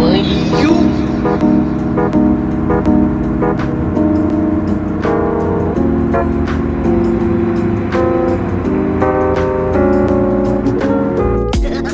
for you.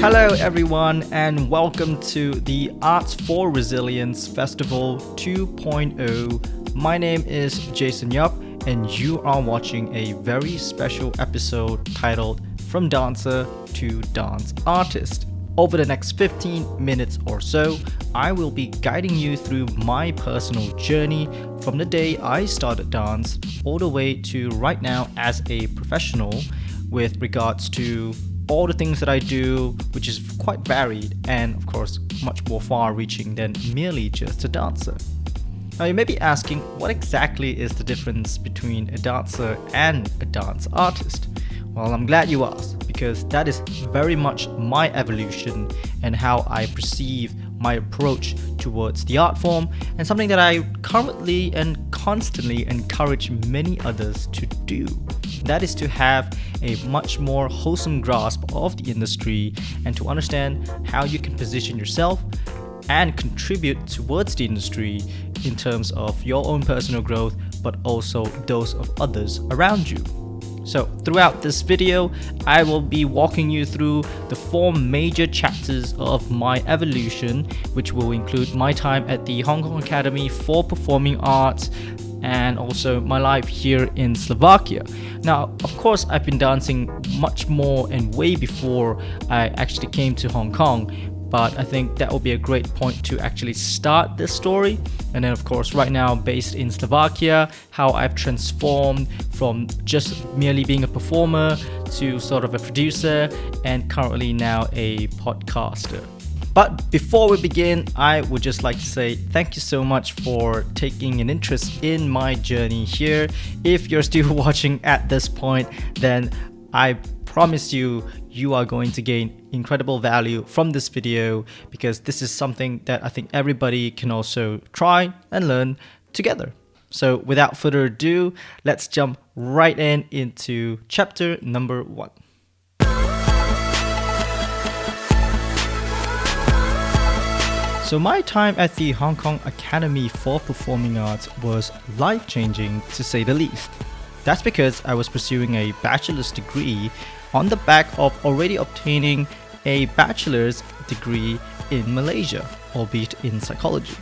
Hello, everyone, and welcome to the Arts for Resilience Festival 2.0. My name is Jason Yup, and you are watching a very special episode titled From Dancer to Dance Artist. Over the next 15 minutes or so, I will be guiding you through my personal journey from the day I started dance all the way to right now as a professional with regards to all the things that I do, which is quite varied and of course much more far-reaching than merely just a dancer. Now you may be asking, what exactly is the difference between a dancer and a dance artist? Well, I'm glad you asked, because that is very much my evolution and how I perceive my approach towards the art form, and something that I currently and constantly encourage many others to do. That is to have a much more wholesome grasp of the industry and to understand how you can position yourself and contribute towards the industry in terms of your own personal growth, but also those of others around you. So throughout this video, I will be walking you through the 4 major chapters of my evolution, which will include my time at the Hong Kong Academy for Performing Arts and also my life here in Slovakia. Now, of course, I've been dancing much more and way before I actually came to Hong Kong, but I think that will be a great point to actually start this story. And then of course right now based in Slovakia, how I've transformed from just merely being a performer to sort of a producer and currently now a podcaster. But before we begin, I would just like to say thank you so much for taking an interest in my journey here. If you're still watching at this point, then I promise you are going to gain incredible value from this video, because this is something that I think everybody can also try and learn together. So without further ado, let's jump right into chapter number 1. So my time at the Hong Kong Academy for Performing Arts was life-changing, to say the least. That's because I was pursuing a bachelor's degree on the back of already obtaining a bachelor's degree in Malaysia, albeit in psychology.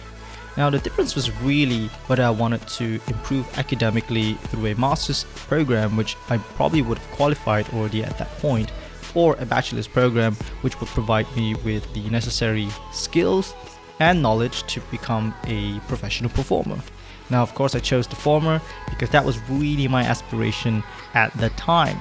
Now the difference was really whether I wanted to improve academically through a master's program, which I probably would have qualified already at that point, or a bachelor's program which would provide me with the necessary skills and knowledge to become a professional performer. Now, of course, I chose the former because that was really my aspiration at the time.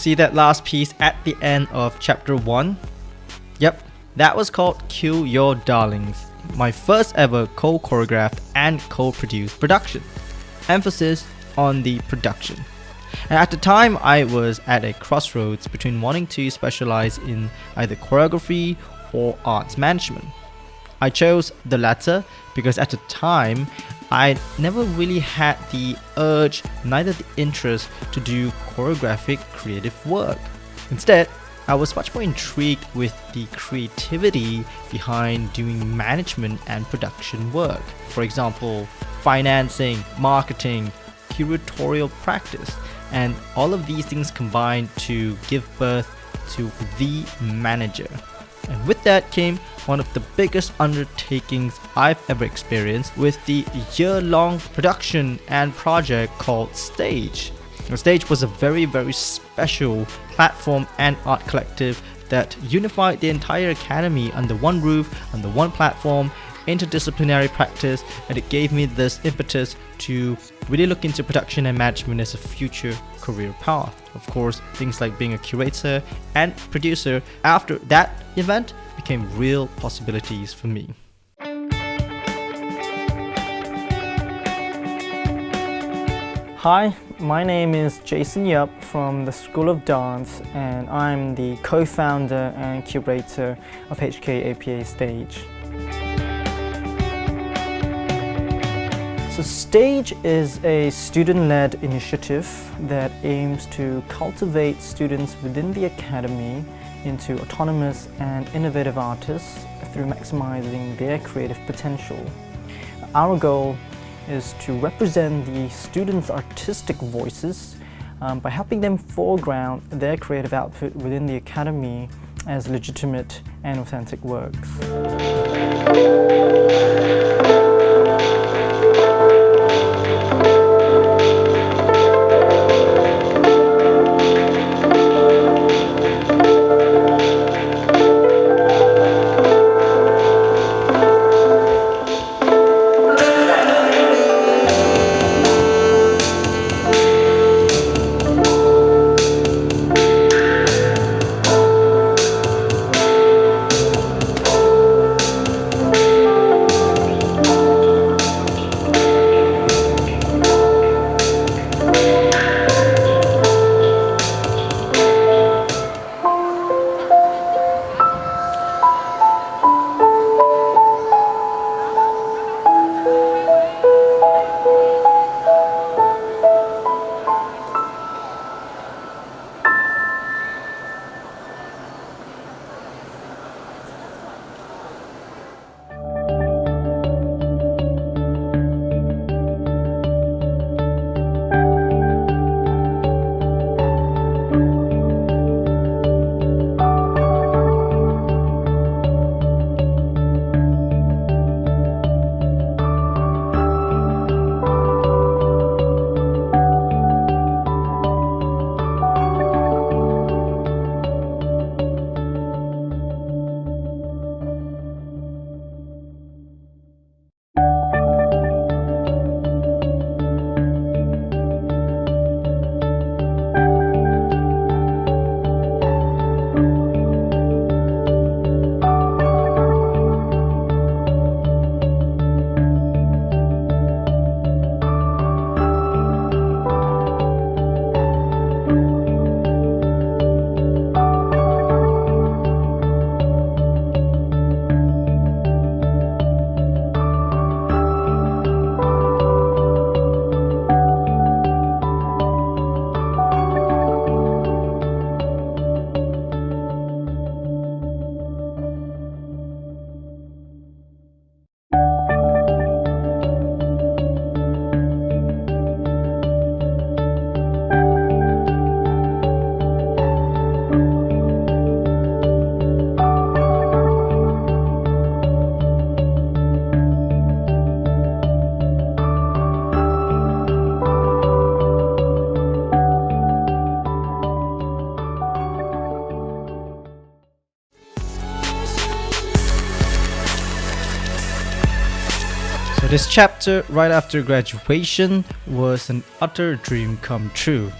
See that last piece at the end of chapter 1? Yep, that was called Kill Your Darlings, my first ever co-choreographed and co-produced production. Emphasis on the production. And at the time, I was at a crossroads between wanting to specialize in either choreography or arts management. I chose the latter because at the time, I never really had the urge, neither the interest to do choreographic creative work. Instead, I was much more intrigued with the creativity behind doing management and production work. For example, financing, marketing, curatorial practice, and all of these things combined to give birth to the manager. And with that came one of the biggest undertakings I've ever experienced with the year-long production and project called Stage. The Stage was a very, very special platform and art collective that unified the entire academy under one roof, under one platform, interdisciplinary practice, and it gave me this impetus to really look into production and management as a future career path. Of course, things like being a curator and producer after that event became real possibilities for me. Hi, my name is Jason Yup from the School of Dance, and I'm the co-founder and curator of HKAPA Stage. So Stage is a student-led initiative that aims to cultivate students within the academy into autonomous and innovative artists through maximizing their creative potential. Our goal is to represent the students' artistic voices by helping them foreground their creative output within the academy as legitimate and authentic works. This chapter right after graduation was an utter dream come true.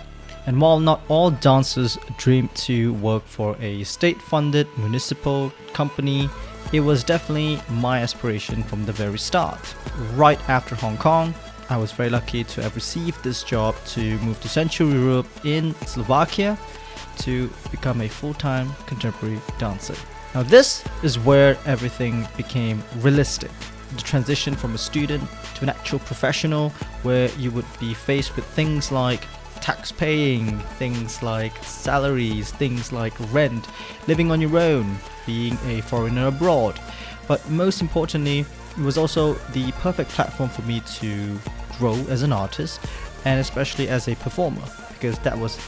And while not all dancers dream to work for a state-funded municipal company, it was definitely my aspiration from the very start. Right after Hong Kong, I was very lucky to have received this job to move to Central Europe in Slovakia to become a full-time contemporary dancer. Now this is where everything became realistic. The transition from a student to an actual professional, where you would be faced with things like tax paying, things like salaries, things like rent, living on your own, being a foreigner abroad. But most importantly, it was also the perfect platform for me to grow as an artist and especially as a performer, because that was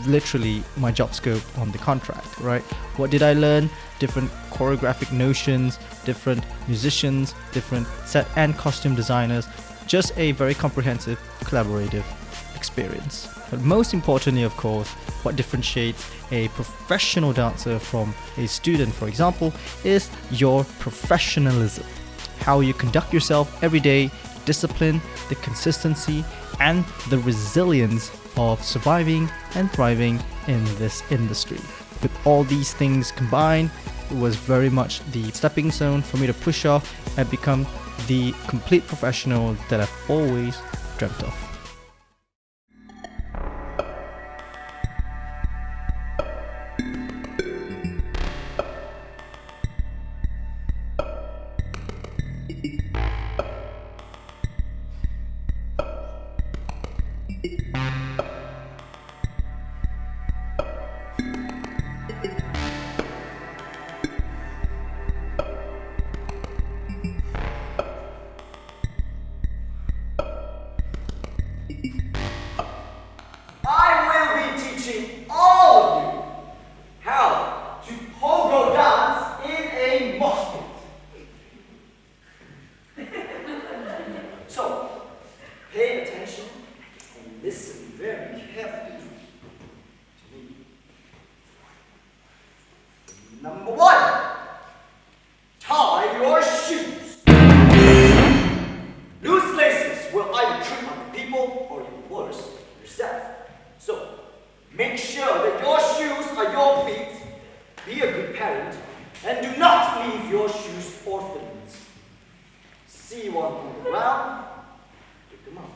literally my job scope on the contract, right? What did I learn? Different choreographic notions, different musicians, different set and costume designers, just a very comprehensive collaborative experience. But most importantly, of course, what differentiates a professional dancer from a student, for example, is your professionalism. How you conduct yourself every day, discipline, the consistency, and the resilience of surviving and thriving in this industry. With all these things combined, it was very much the stepping stone for me to push off and become the complete professional that I've always dreamt of. Number one, tie your shoes. Loose laces will either trip other people or even worse, yourself. So, make sure that your shoes are your feet, be a good parent, and do not leave your shoes orphans. See one on the ground, pick them up.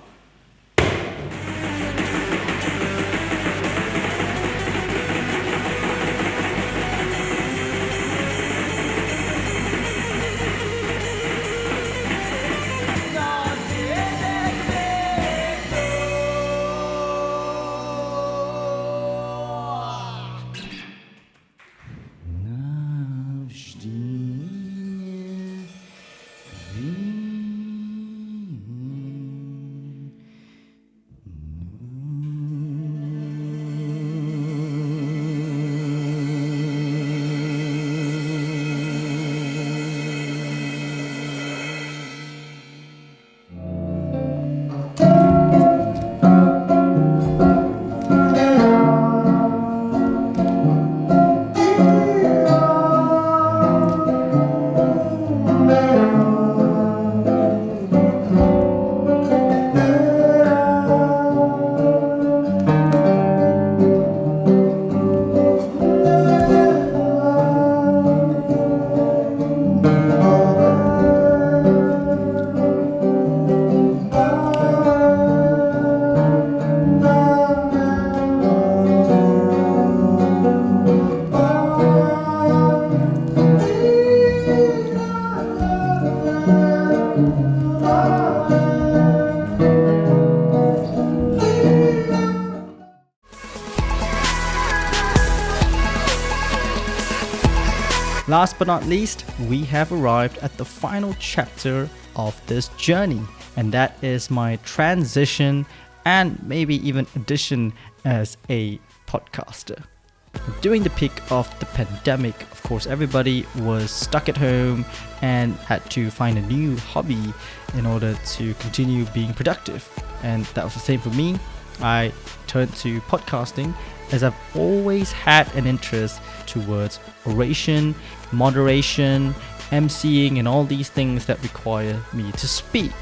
Last but not least, we have arrived at the final chapter of this journey, and that is my transition and maybe even addition as a podcaster. During the peak of the pandemic, of course, everybody was stuck at home and had to find a new hobby in order to continue being productive. And that was the same for me. I turned to podcasting as I've always had an interest towards oration, moderation, emceeing, and all these things that require me to speak.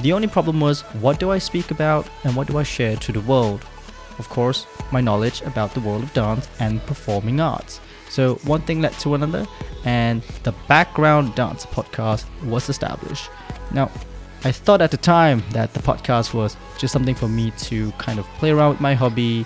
The only problem was, what do I speak about and what do I share to the world? of course, my knowledge about the world of dance and performing arts. So one thing led to another, and the Background Dancer podcast was established. Now, I thought at the time that the podcast was just something for me to kind of play around with my hobby,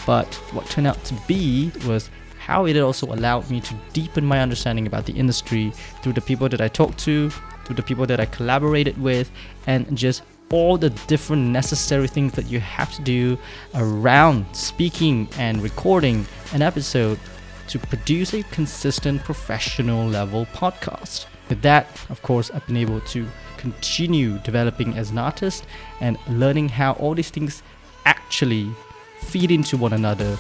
but what turned out to be was how it also allowed me to deepen my understanding about the industry through the people that I talked to, through the people that I collaborated with, and just all the different necessary things that you have to do around speaking and recording an episode to produce a consistent professional level podcast. With that, of course, I've been able to continue developing as an artist and learning how all these things actually feed into one another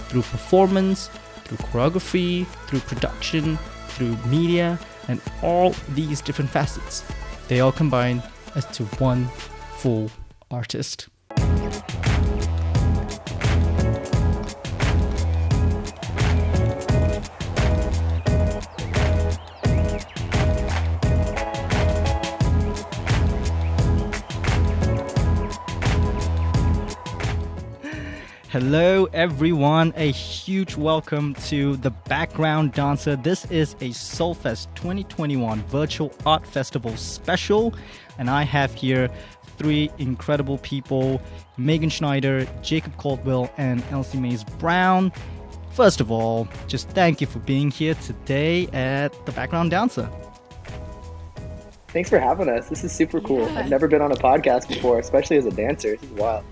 through performance, through choreography, through production, through media, and all these different facets. They all combine as to one full artist. Hello everyone, a huge welcome to the Background Dancer. This is a Soulfest 2021 Virtual Art Festival special, and I have here three incredible people, Megan Schneider, Jacob Caldwell, and Elsie Mays Brown. First of all, just thank you for being here today at the Background Dancer. Thanks for having us. This is super cool. I've never been on a podcast before, especially as a dancer. This is wild.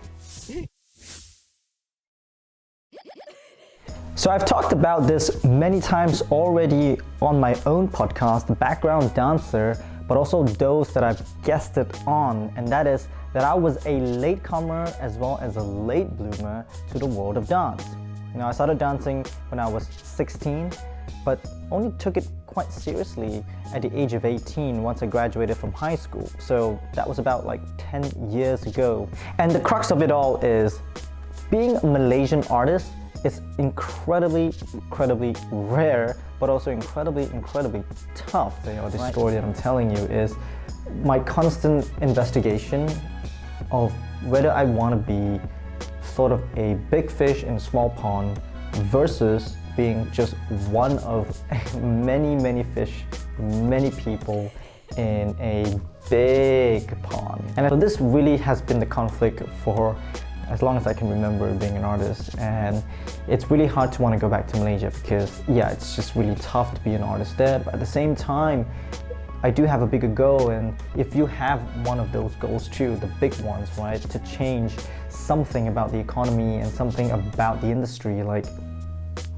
So I've talked about this many times already on my own podcast, The Background Dancer, but also those that I've guested on, and that is that I was a latecomer as well as a late bloomer to the world of dance. You know, I started dancing when I was 16, but only took it quite seriously at the age of 18 once I graduated from high school. So that was about like 10 years ago. And the crux of it all is being a Malaysian artist is incredibly rare, but also incredibly tough. You know, the story that I'm telling you is my constant investigation of whether I want to be sort of a big fish in a small pond versus being just one of many fish, many people in a big pond. And so this really has been the conflict for as long as I can remember being an artist, and it's really hard to want to go back to Malaysia because yeah, it's just really tough to be an artist there, but at the same time I do have a bigger goal, and if you have one of those goals too, the big ones, right, to change something about the economy and something about the industry, like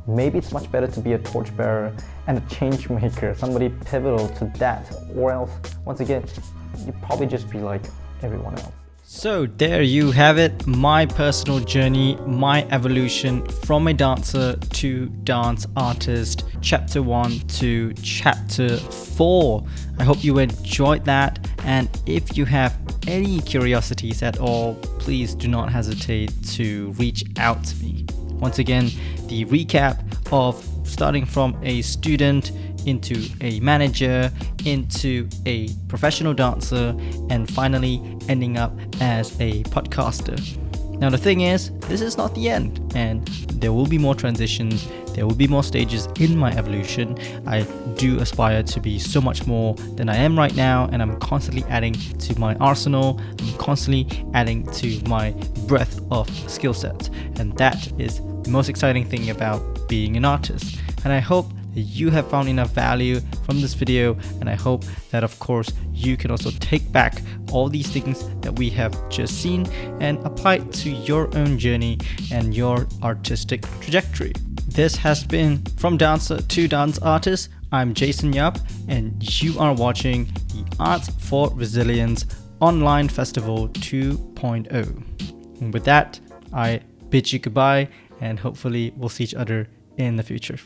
maybe it's much better to be a torchbearer and a change maker, somebody pivotal to that, or else once again you'd probably just be like everyone else. So there you have it, my personal journey, my evolution from a dancer to dance artist, chapter 1 to chapter 4. I hope you enjoyed that, and if you have any curiosities at all, please do not hesitate to reach out to me. Once again, the recap of starting from a student into a manager, into a professional dancer, and finally ending up as a podcaster. Now the thing is, this is not the end, and there will be more transitions, there will be more stages in my evolution. I do aspire to be so much more than I am right now, and I'm constantly adding to my arsenal, I'm constantly adding to my breadth of skill sets, and that is the most exciting thing about being an artist. And I hope you have found enough value from this video, and I hope that of course you can also take back all these things that we have just seen and apply it to your own journey and your artistic trajectory. This has been From Dancer to Dance Artist. I'm Jason Yap, and you are watching the Arts for Resilience Online Festival 2.0. And with that, I bid you goodbye, and hopefully we'll see each other in the future.